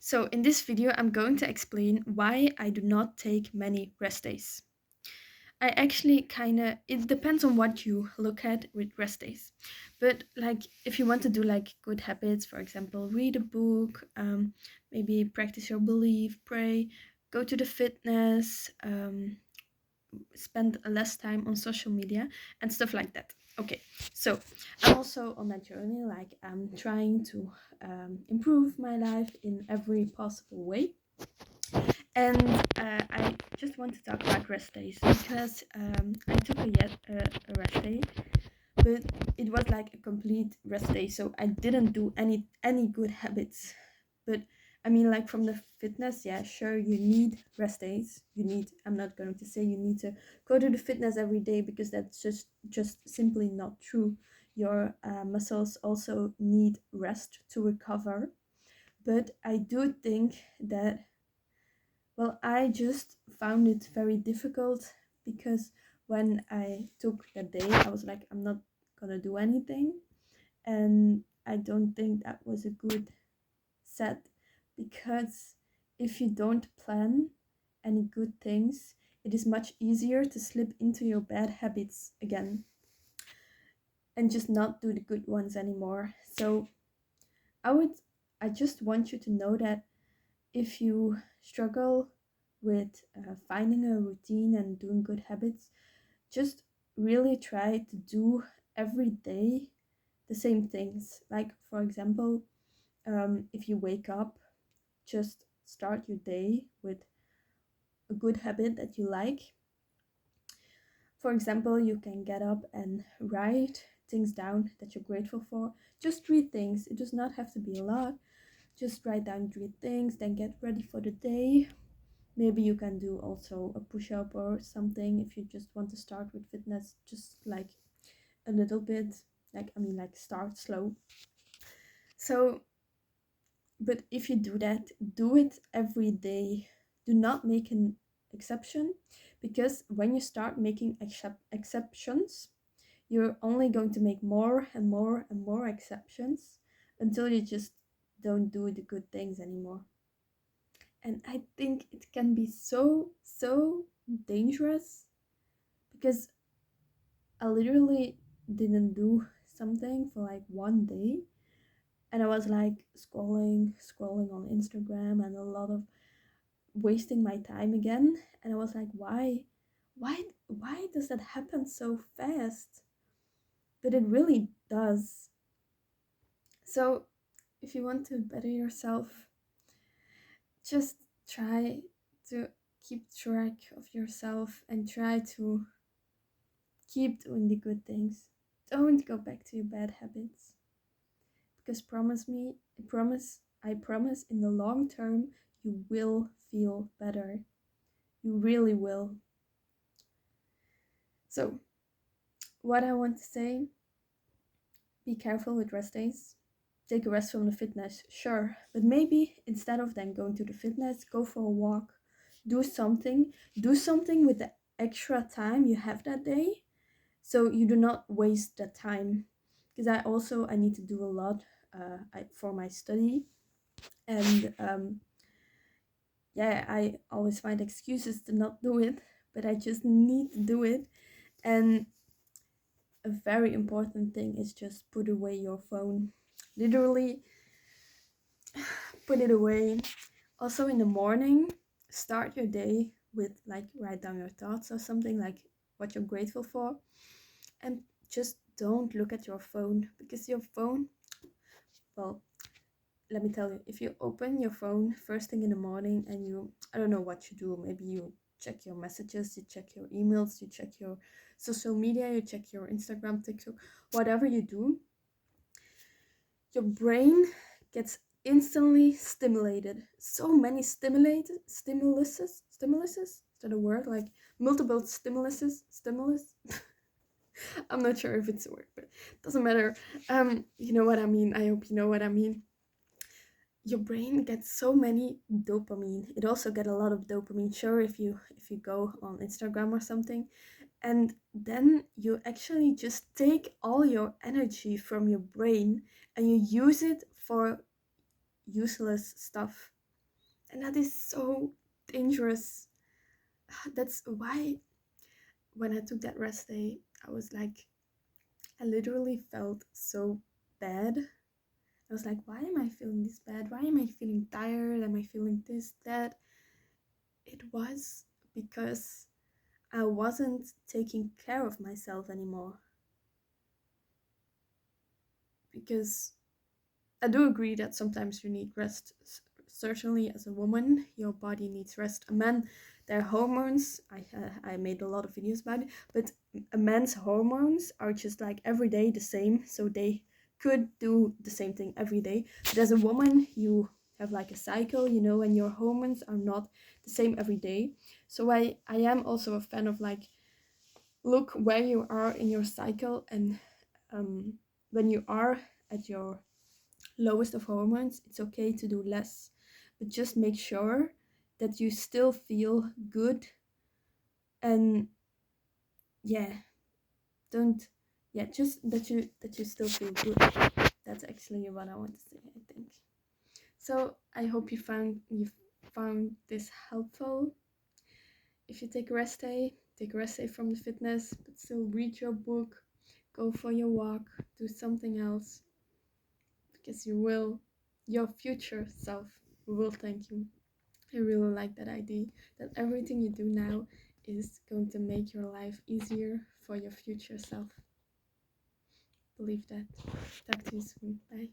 So in this video, I'm going to explain why I do not take many rest days. I actually it depends on what you look at with rest days. But like if you want to do like good habits, for example, read a book, maybe practice your belief, pray, go to the fitness, spend less time on social media and stuff like that. Okay, so I'm also on that journey, like I'm trying to improve my life in every possible way. And I just want to talk about rest days because I took a rest day, but it was like a complete rest day. So I didn't do any good habits. But I mean, like from the fitness, yeah, sure, you need rest days. You need. I'm not going to say you need to go to the fitness every day because that's just simply not true. Your muscles also need rest to recover. But I do think that, well, I just found it very difficult because when I took that day, I was like, I'm not gonna do anything. And I don't think that was a good set because if you don't plan any good things, it is much easier to slip into your bad habits again and just not do the good ones anymore. So I would, I just want you to know that if you struggle with finding a routine and doing good habits, just really try to do every day the same things. Like, for example, if you wake up, just start your day with a good habit that you like. For example, you can get up and write things down that you're grateful for. Just 3 things. It does not have to be a lot. Just write down 3 things, then get ready for the day. Maybe you can do also a push-up or something if you just want to start with fitness, just like a little bit. Like, I mean, like start slow. So, but if you do that, do it every day. Do not make an exception because when you start making exceptions, you're only going to make more and more and more exceptions until you just don't do the good things anymore. And I think it can be so dangerous because I literally didn't do something for like one day, and I was like scrolling on Instagram and a lot of wasting my time again. And I was like, why does that happen so fast? But it really does. So if you want to better yourself, just try to keep track of yourself and try to keep doing the good things. Don't go back to your bad habits. Because I promise in the long term you will feel better. You really will. So, what I want to say, be careful with rest days. Take a rest from the fitness, sure, but maybe instead of then going to the fitness, go for a walk. Do something. Do something with the extra time you have that day so you do not waste that time. Because I need to do a lot for my study, and yeah, I always find excuses to not do it, but I just need to do it. And a very important thing is just put away your phone. Literally, put it away. Also, in the morning, start your day with like write down your thoughts or something like what you're grateful for, and just don't look at your phone because your phone, well, let me tell you, if you open your phone first thing in the morning and I don't know what you do, maybe you check your messages, you check your emails, you check your social media, you check your Instagram, TikTok, whatever you do, your brain gets instantly stimulated. So many stimuluses, is that a word? Like multiple stimulus. I'm not sure if it's a word, but it doesn't matter. You know what I mean. I hope you know what I mean. Your brain gets so many dopamine. It also get a lot of dopamine, sure, if you go on Instagram or something. And then you actually just take all your energy from your brain and you use it for useless stuff. And that is so dangerous. That's why when I took that rest day, I was like, I literally felt so bad. I was like, why am I feeling this bad? Why am I feeling tired? Am I feeling this, that? It was because I wasn't taking care of myself anymore. Because I do agree that sometimes you need rest. Certainly, as a woman, your body needs rest. A man, their hormones, I made a lot of videos about it, but a man's hormones are just like every day the same, so they could do the same thing every day. But as a woman, you have like a cycle, and your hormones are not the same every day. So I am also a fan of like, look where you are in your cycle, and when you are at your lowest of hormones, it's okay to do less, but just make sure that you still feel good. And yeah, don't yeah, just that you still feel good. That's actually what I want to say, I think. So I hope you found this helpful. If you take a rest day from the fitness, but still read your book, go for your walk, do something else, because your future self will thank you. I really like that idea, that everything you do now is going to make your life easier for your future self. Believe that. Talk to you soon. Bye.